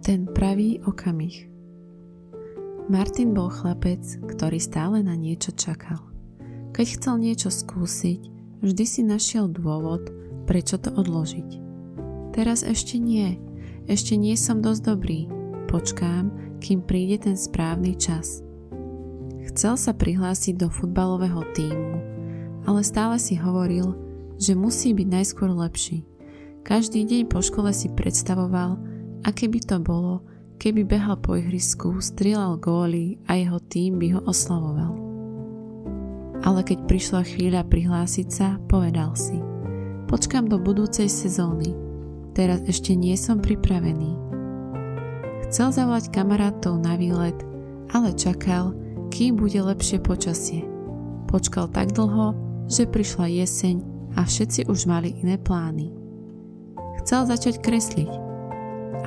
Ten pravý okamih. Martin bol chlapec, ktorý stále na niečo čakal. Keď chcel niečo skúsiť, vždy si našiel dôvod, prečo to odložiť. Teraz ešte nie som dosť dobrý, počkám, kým príde ten správny čas. Chcel sa prihlásiť do futbalového tímu, ale stále si hovoril, že musí byť najskôr lepší. Každý deň po škole si predstavoval, aké by to bolo, keby behal po ihrisku, strieľal góly a jeho tím by ho oslavoval. Ale keď prišla chvíľa prihlásiť sa, povedal si: počkám do budúcej sezóny, teraz ešte nie som pripravený. Chcel zavolať kamarátov na výlet, ale čakal, kým bude lepšie počasie. Počkal tak dlho, že prišla jeseň a všetci už mali iné plány. Chcel začať kresliť,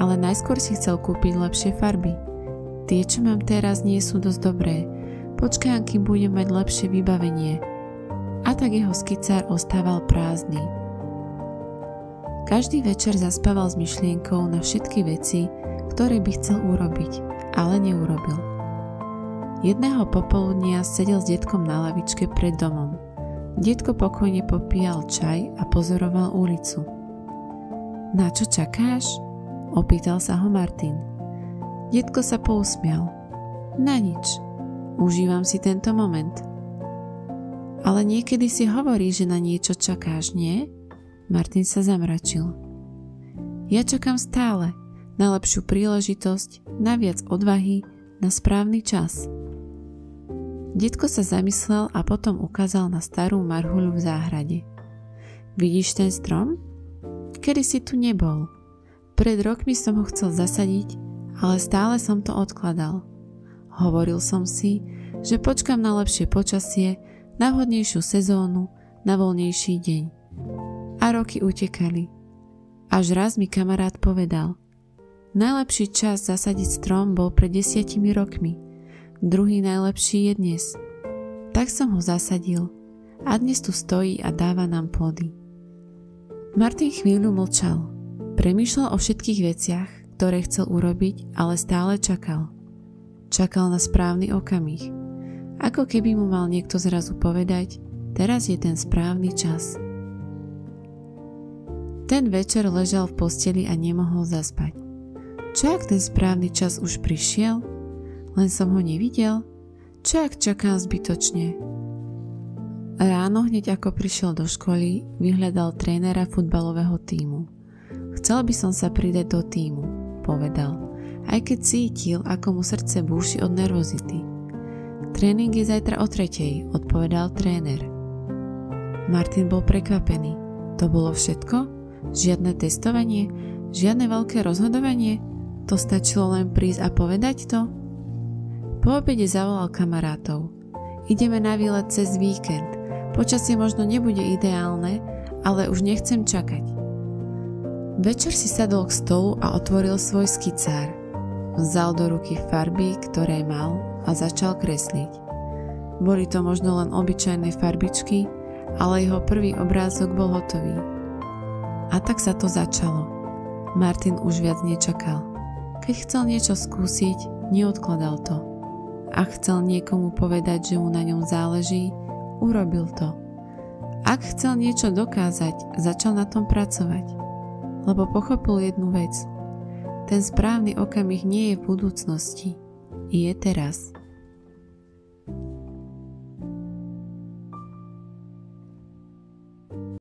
ale najskôr si chcel kúpiť lepšie farby. Tie, čo mám teraz, nie sú dosť dobré. Počkám, kým budem mať lepšie vybavenie. A tak jeho skicár ostával prázdny. Každý večer zaspával s myšlienkou na všetky veci, ktoré by chcel urobiť, ale neurobil. Jedného popoludnia sedel s detkom na lavičke pred domom. Detko pokojne popíjal čaj a pozoroval ulicu. Na čo čakáš? Opýtal sa ho Martin. Detko sa pousmial. Na nič. Užívam si tento moment. Ale niekedy si hovorí, že na niečo čakáš, nie? Martin sa zamračil. Ja čakám stále. Na lepšiu príležitosť, na viac odvahy, na správny čas. Detko sa zamyslel a potom ukázal na starú marhuľu v záhrade. Vidíš ten strom? Kedy si tu nebol. Pred rokmi som ho chcel zasadiť, ale stále som to odkladal. Hovoril som si, že počkam na lepšie počasie, na vhodnejšiu sezónu, na voľnejší deň. A roky utekali. Až raz mi kamarát povedal: najlepší čas zasadiť strom bol pred 10 rokmi, druhý najlepší je dnes. Tak som ho zasadil a dnes tu stojí a dáva nám plody. Martin chvíľu mlčal. Premýšľal o všetkých veciach, ktoré chcel urobiť, ale stále čakal. Čakal na správny okamih. Ako keby mu mal niekto zrazu povedať: teraz je ten správny čas. Ten večer ležal v posteli a nemohol zaspať. Čo ak ten správny čas už prišiel? Len som ho nevidel? Čo ak čakám zbytočne? Ráno hneď ako prišiel do školy, vyhľadal trénera futbalového tímu. Chcel by som sa pridať do tímu, povedal, aj keď cítil, ako mu srdce búši od nervozity. Tréning je zajtra o 3:00, odpovedal tréner. Martin bol prekvapený. To bolo všetko? Žiadne testovanie? Žiadne veľké rozhodovanie? To stačilo len prísť a povedať to? Po obede zavolal kamarátov. Ideme na výlet cez víkend. Počasie možno nebude ideálne, ale už nechcem čakať. Večer si sadol k stolu a otvoril svoj skicár. Vzal do ruky farby, ktoré mal, a začal kresliť. Boli to možno len obyčajné farbičky, ale jeho prvý obrázok bol hotový. A tak sa to začalo. Martin už viac nečakal. Keď chcel niečo skúsiť, neodkladal to. Ak chcel niekomu povedať, že mu na ňom záleží, urobil to. Ak chcel niečo dokázať, začal na tom pracovať. Lebo pochopil jednu vec. Ten správny okamih nie je v budúcnosti, je teraz.